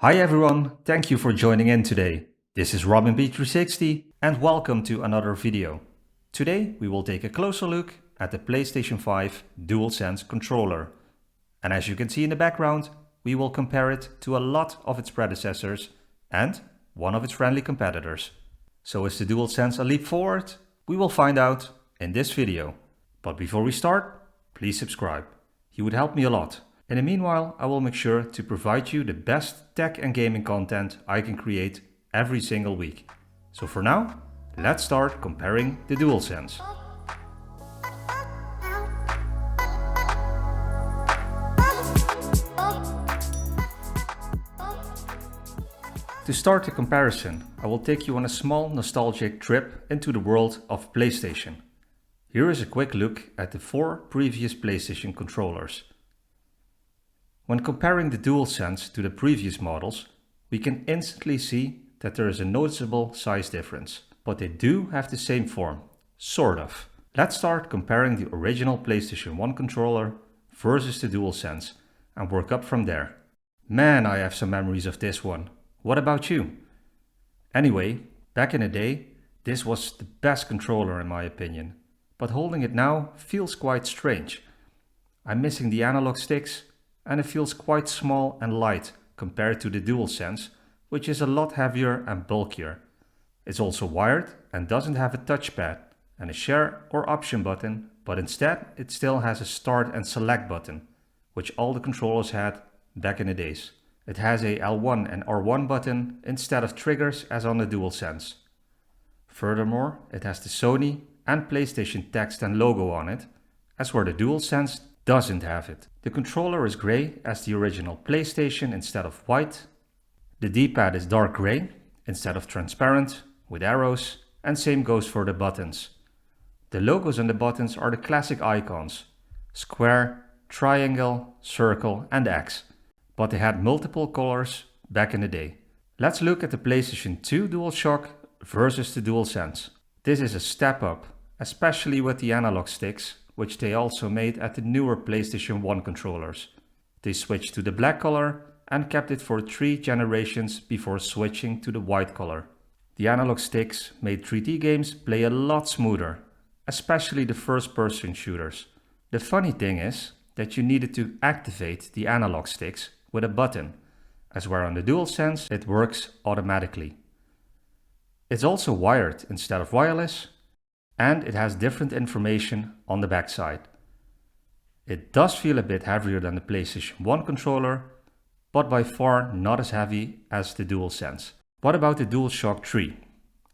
Hi everyone, thank you for joining in today. This is RobinB360 and welcome to another video. Today we will take a closer look at the PlayStation 5 DualSense controller. And as you can see in the background, we will compare it to a lot of its predecessors and one of its friendly competitors. So is the DualSense a leap forward? We will find out in this video. But before we start, please subscribe. You would help me a lot. In the meanwhile, I will make sure to provide you the best tech and gaming content I can create every single week. So for now, let's start comparing the DualSense. To start the comparison, I will take you on a small nostalgic trip into the world of PlayStation. Here is a quick look at the 4 previous PlayStation controllers. When comparing the DualSense to the previous models, we can instantly see that there is a noticeable size difference, but they do have the same form, sort of. Let's start comparing the original PlayStation 1 controller versus the DualSense and work up from there. Man, I have some memories of this one. What about you? Anyway, back in the day, this was the best controller in my opinion, but holding it now feels quite strange. I'm missing the analog sticks, and it feels quite small and light compared to the DualSense, which is a lot heavier and bulkier. It's also wired and doesn't have a touchpad and a share or option button, but instead it still has a start and select button, which all the controllers had back in the days. It has a L1 and R1 button instead of triggers as on the DualSense. Furthermore, it has the Sony and PlayStation text and logo on it, as where the DualSense doesn't have it. The controller is grey as the original PlayStation instead of white. The D-pad is dark grey instead of transparent with arrows, and same goes for the buttons. The logos on the buttons are the classic icons: square, triangle, circle and X, but they had multiple colors back in the day. Let's look at the PlayStation 2 DualShock versus the DualSense. This is a step up, especially with the analog sticks, which they also made at the newer PlayStation 1 controllers. They switched to the black color and kept it for 3 generations before switching to the white color. The analog sticks made 3D games play a lot smoother, especially the first-person shooters. The funny thing is that you needed to activate the analog sticks with a button, as where on the DualSense it works automatically. It's also wired instead of wireless, and it has different information on the backside. It does feel a bit heavier than the PlayStation 1 controller, but by far not as heavy as the DualSense. What about the DualShock 3?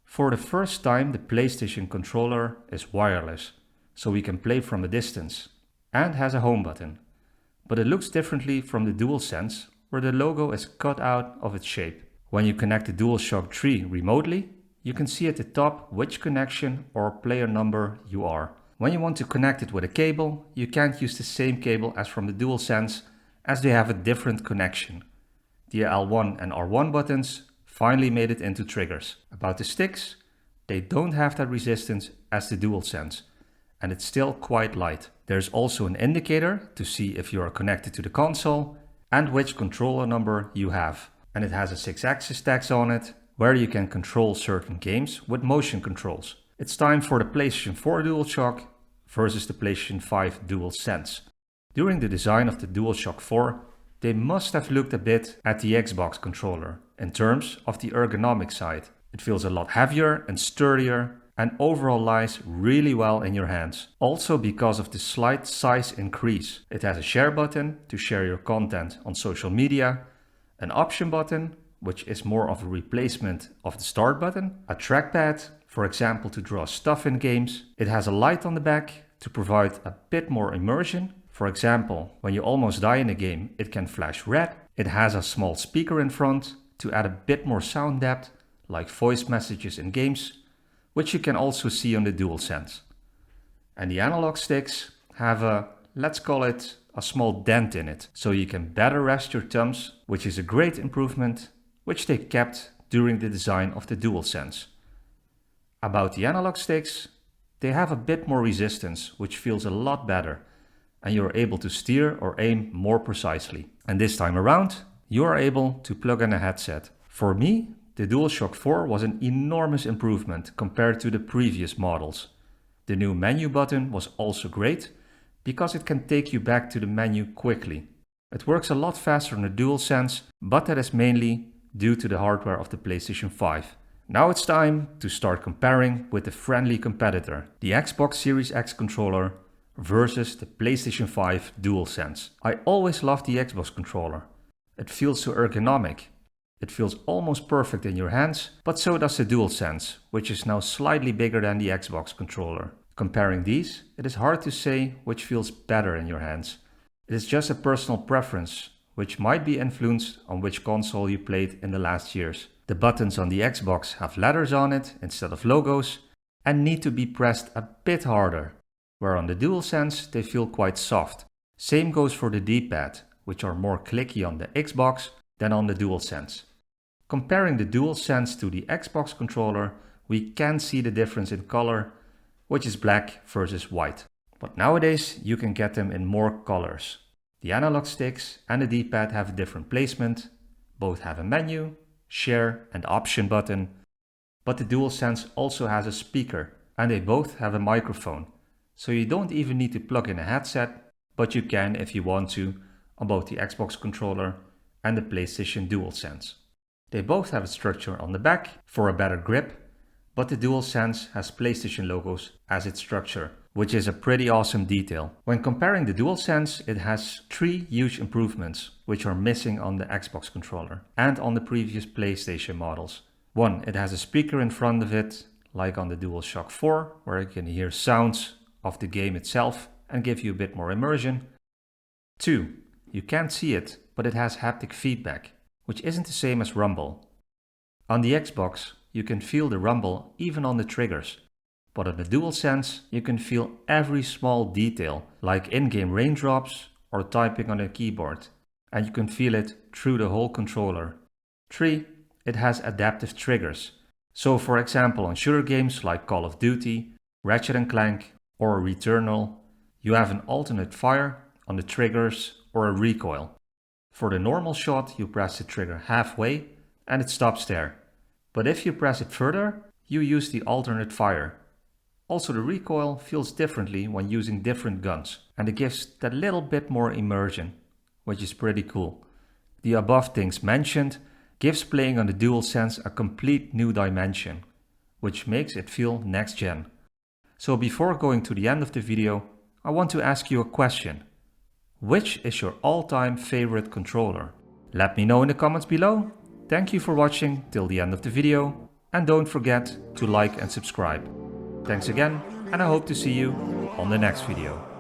For the first time, the PlayStation controller is wireless, so we can play from a distance, and has a home button. But it looks differently from the DualSense, where the logo is cut out of its shape. When you connect the DualShock 3 remotely, you can see at the top which connection or player number you are. When you want to connect it with a cable, you can't use the same cable as from the DualSense, as they have a different connection. The L1 and R1 buttons finally made it into triggers. About the sticks, they don't have that resistance as the DualSense, and it's still quite light. There's also an indicator to see if you are connected to the console and which controller number you have. And it has a 6-axis text on it, where you can control certain games with motion controls. It's time for the PlayStation 4 DualShock versus the PlayStation 5 DualSense. During the design of the DualShock 4, they must have looked a bit at the Xbox controller in terms of the ergonomic side. It feels a lot heavier and sturdier and overall lies really well in your hands. Also because of the slight size increase. It has a share button to share your content on social media, an option button, which is more of a replacement of the start button, a trackpad, for example to draw stuff in games. It has a light on the back to provide a bit more immersion. For example, when you almost die in a game, it can flash red. It has a small speaker in front to add a bit more sound depth, like voice messages in games, which you can also see on the DualSense. And the analog sticks have a, let's call it, a small dent in it, so you can better rest your thumbs, which is a great improvement, which they kept during the design of the DualSense. About the analog sticks, they have a bit more resistance, which feels a lot better, and you're able to steer or aim more precisely. And this time around, you are able to plug in a headset. For me, the DualShock 4 was an enormous improvement compared to the previous models. The new menu button was also great because it can take you back to the menu quickly. It works a lot faster on the DualSense, but that is mainly due to the hardware of the PlayStation 5. Now it's time to start comparing with the friendly competitor, the Xbox Series X controller versus the PlayStation 5 DualSense. I always loved the Xbox controller. It feels so ergonomic. It feels almost perfect in your hands, but so does the DualSense, which is now slightly bigger than the Xbox controller. Comparing these, it is hard to say which feels better in your hands. It is just a personal preference, which might be influenced on which console you played in the last years. The buttons on the Xbox have letters on it instead of logos and need to be pressed a bit harder, where on the DualSense they feel quite soft. Same goes for the D-pad, which are more clicky on the Xbox than on the DualSense. Comparing the DualSense to the Xbox controller, we can see the difference in color, which is black versus white. But nowadays you can get them in more colors. The analog sticks and the D-pad have a different placement, both have a menu, share and option button, but the DualSense also has a speaker and they both have a microphone. So you don't even need to plug in a headset, but you can if you want to on both the Xbox controller and the PlayStation DualSense. They both have a structure on the back for a better grip, but the DualSense has PlayStation logos as its structure, which is a pretty awesome detail. When comparing the DualSense, it has 3 huge improvements, which are missing on the Xbox controller and on the previous PlayStation models. 1, it has a speaker in front of it, like on the DualShock 4, where you can hear sounds of the game itself and give you a bit more immersion. 2, you can't see it, but it has haptic feedback, which isn't the same as rumble. On the Xbox, you can feel the rumble even on the triggers, but on the DualSense you can feel every small detail, like in-game raindrops or typing on a keyboard, and you can feel it through the whole controller. 3, it has adaptive triggers. So for example on shooter games like Call of Duty, Ratchet & Clank or Returnal, you have an alternate fire on the triggers or a recoil. For the normal shot you press the trigger halfway and it stops there. But if you press it further, you use the alternate fire. Also the recoil feels differently when using different guns, and it gives that little bit more immersion, which is pretty cool. The above things mentioned gives playing on the DualSense a complete new dimension, which makes it feel next gen. So before going to the end of the video, I want to ask you a question. Which is your all-time favorite controller? Let me know in the comments below. Thank you for watching till the end of the video, and don't forget to like and subscribe. Thanks again, and I hope to see you on the next video.